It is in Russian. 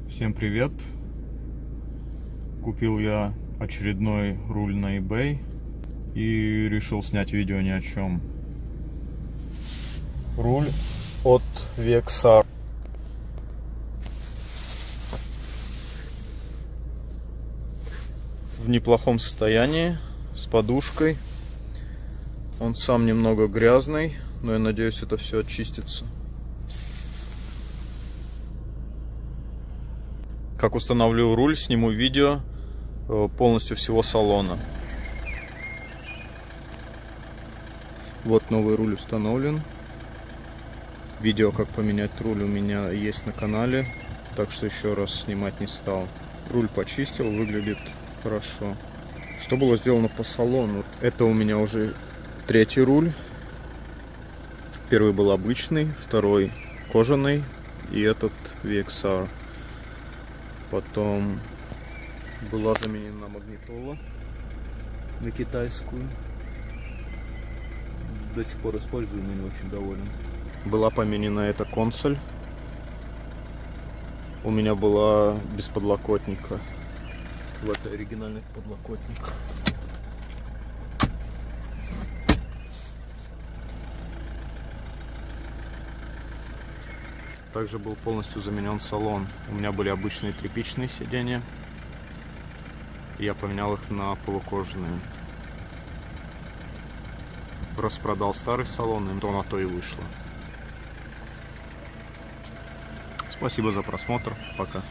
Всем привет! Купил я очередной руль на eBay и решил снять видео ни о чем. Руль от VXR. В неплохом состоянии, с подушкой. Он сам немного грязный, но я надеюсь, это все очистится. Как установлю руль, сниму видео полностью всего салона. Вот новый руль установлен. Видео, как поменять руль, у меня есть на канале, так что еще раз снимать не стал. Руль почистил, выглядит хорошо. Что было сделано по салону? Это у меня уже третий руль. Первый был обычный, второй кожаный и этот VXR. Потом была заменена магнитола на китайскую. До сих пор использую, но не очень доволен. Была поменена эта консоль. У меня была без подлокотника. Вот это оригинальный подлокотник. Также был полностью заменен салон. У меня были обычные тряпичные сиденья. Я поменял их на полукожаные. Распродал старый салон, и то на то и вышло. Спасибо за просмотр. Пока.